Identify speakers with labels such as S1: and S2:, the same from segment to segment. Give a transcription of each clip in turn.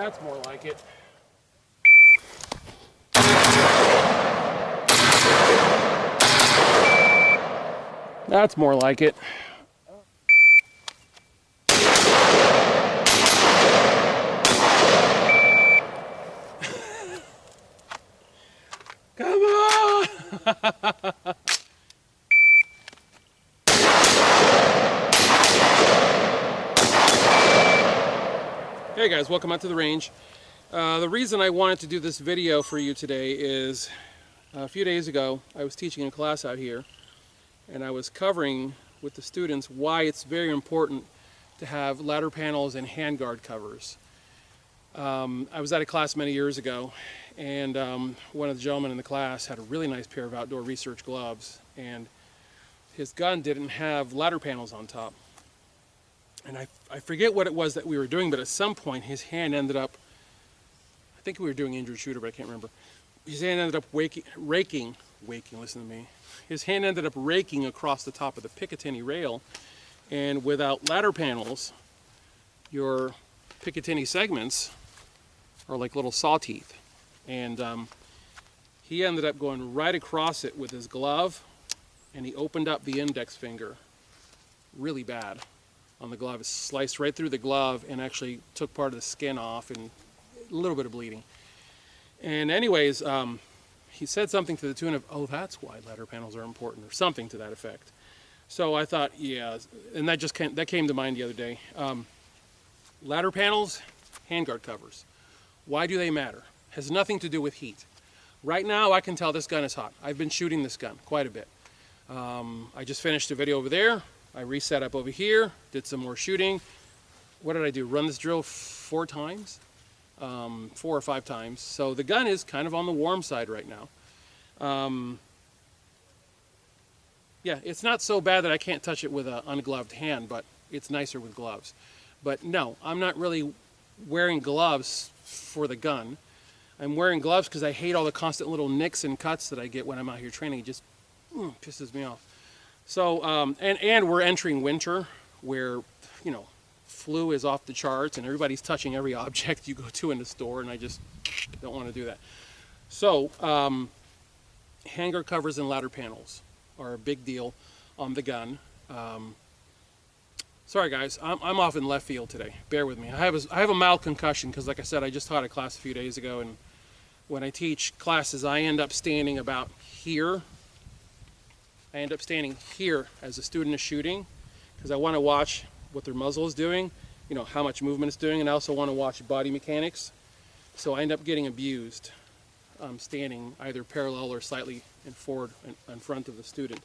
S1: That's more like it. That's more like it. Come on! Hey guys, welcome out to the range. The reason I wanted to do this video for you today is a few days ago I was teaching a class out here and I was covering with the students why it's very important to have ladder panels and handguard covers. I was at a class many years ago and one of the gentlemen in the class had a really nice pair of outdoor research gloves and his gun didn't have ladder panels on top. And I forget what it was that we were doing, but at some point his hand ended up, I think we were doing injured shooter, but I can't remember. His hand ended up raking, listen to me. His hand ended up raking across the top of the Picatinny rail, and without ladder panels, your Picatinny segments are like little saw teeth. And he ended up going right across it with his glove, and he opened up the index finger really bad on the glove. It sliced right through the glove and actually took part of the skin off and a little bit of bleeding. And anyways, he said something to the tune of, oh, that's why ladder panels are important, or something to that effect. So I thought, yeah, and that came to mind the other day. Ladder panels, handguard covers. Why do they matter? Has nothing to do with heat. Right now I can tell this gun is hot. I've been shooting this gun quite a bit. I just finished a video over there. I reset up over here, did some more shooting. What did I do? Run this drill 4 times? 4 or 5 times. So the gun is kind of on the warm side right now. Yeah, it's not so bad that I can't touch it with an ungloved hand, but it's nicer with gloves. But no, I'm not really wearing gloves for the gun. I'm wearing gloves because I hate all the constant little nicks and cuts that I get when I'm out here training. It just pisses me off. So, and we're entering winter where, you know, flu is off the charts and everybody's touching every object you go to in the store, and I just don't want to do that. So, handguard covers and ladder panels are a big deal on the gun. Sorry guys, I'm off in left field today. Bear with me. I have a mild concussion because, like I said, I just taught a class a few days ago, and when I teach classes, I end up standing about here. I end up standing here as a student is shooting because I want to watch what their muzzle is doing, you know, how much movement it's doing, and I also want to watch body mechanics. So I end up getting abused standing either parallel or slightly forward in front of the student.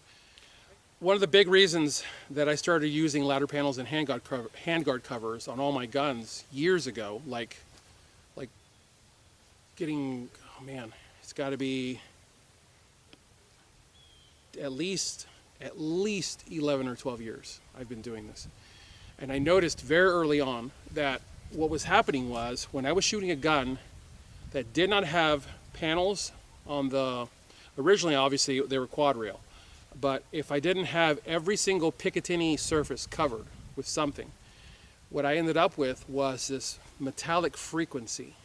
S1: One of the big reasons that I started using ladder panels and handguard covers on all my guns years ago, like getting, oh man, it's got to be at least 11 or 12 years I've been doing this. And I noticed very early on that what was happening was when I was shooting a gun that did not have panels on the, originally obviously they were quad rail, but if I didn't have every single Picatinny surface covered with something, what I ended up with was this metallic frequency,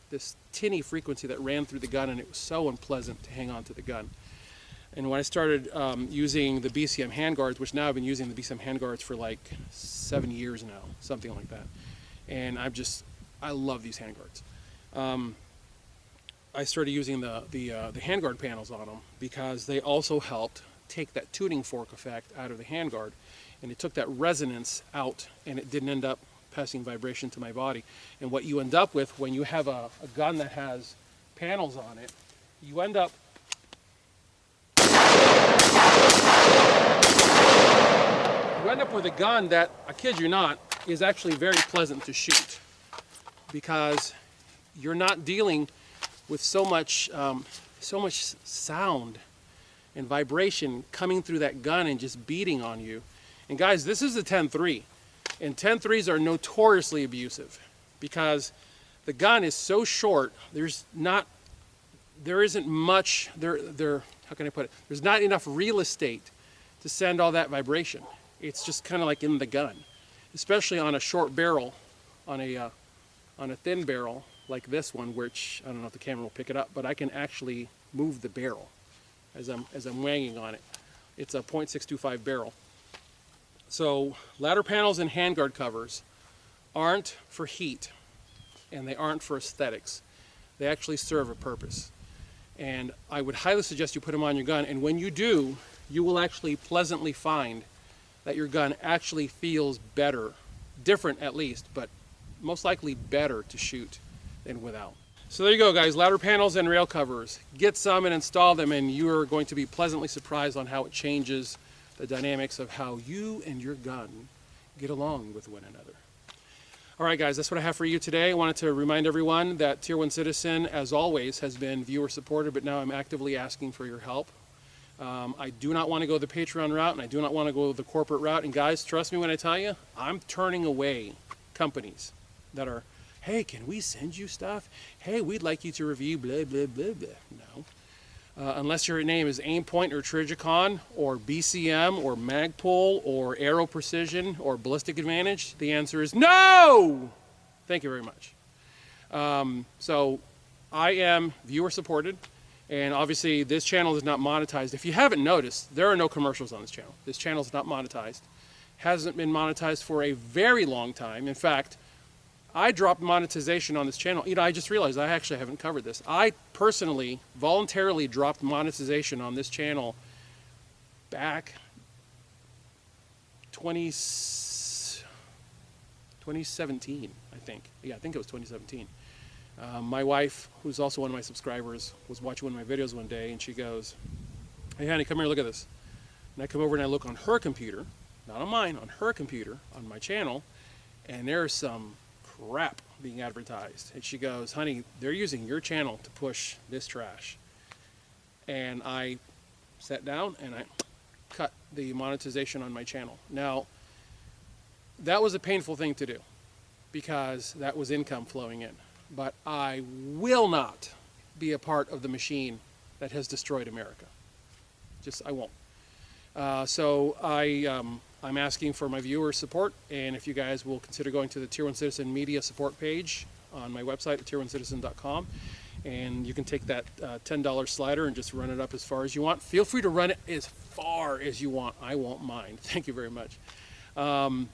S1: this tinny frequency that ran through the gun, and it was so unpleasant to hang on to the gun. And when I started using the BCM handguards, which now I've been using the BCM handguards for like 7 years now, something like that. And I love these handguards. I started using the handguard panels on them because they also helped take that tuning fork effect out of the handguard. And it took that resonance out, and it didn't end up passing vibration to my body. And what you end up with when you have a gun that has panels on it, you end up with a gun that, I kid you not, is actually very pleasant to shoot because you're not dealing with so much sound and vibration coming through that gun and just beating on you. And guys, this is a 10-3, and 10-3s are notoriously abusive because the gun is so short. There isn't much. How can I put it? There's not enough real estate to send all that vibration. It's just kind of like in the gun, especially on a short barrel, on a thin barrel. like this one, which I don't know if the camera will pick it up, but I can actually move the barrel as I'm wanging on it. It's a .625 barrel. So ladder panels and handguard covers aren't for heat, and they aren't for aesthetics. They actually serve a purpose. And I would highly suggest you put them on your gun, and when you do, you will actually pleasantly find that your gun actually feels better, different at least, but most likely better to shoot than without. So there you go, guys, ladder panels and rail covers. Get some and install them, and you are going to be pleasantly surprised on how it changes the dynamics of how you and your gun get along with one another. All right, guys, that's what I have for you today. I wanted to remind everyone that Tier 1 Citizen, as always, has been viewer supported, but now I'm actively asking for your help. I do not want to go the Patreon route, and I do not want to go the corporate route. And guys, trust me when I tell you, I'm turning away companies that are, hey, can we send you stuff? Hey, we'd like you to review blah, blah, blah, blah. No. Unless your name is Aimpoint or Trijicon or BCM or Magpul or Aero Precision or Ballistic Advantage, the answer is no! Thank you very much. So I am viewer supported, and obviously this channel is not monetized. If you haven't noticed, there are no commercials on this channel. This channel is not monetized. Hasn't been monetized for a very long time. In fact, I dropped monetization on this channel. You know, I just realized I actually haven't covered this. I personally, voluntarily dropped monetization on this channel back 2017, I think. Yeah, I think it was 2017. My wife, who's also one of my subscribers, was watching one of my videos one day, and she goes, hey, honey, come here, look at this. And I come over and I look on her computer, not on mine, on her computer, on my channel, and there's some crap being advertised. And she goes, honey, they're using your channel to push this trash. And I sat down and I cut the monetization on my channel. Now, that was a painful thing to do because that was income flowing in. But I will not be a part of the machine that has destroyed America. I won't. So I'm asking for my viewer support, and if you guys will consider going to the Tier 1 Citizen media support page on my website at tier1citizen.com, and you can take that $10 slider and just run it up as far as you want. Feel free to run it as far as you want. I won't mind. Thank you very much. And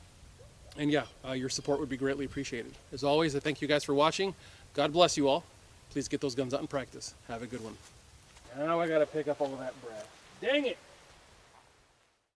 S1: yeah, your support would be greatly appreciated. As always, I thank you guys for watching. God bless you all. Please get those guns out and practice. Have a good one. Now I got to pick up all that bread. Dang it!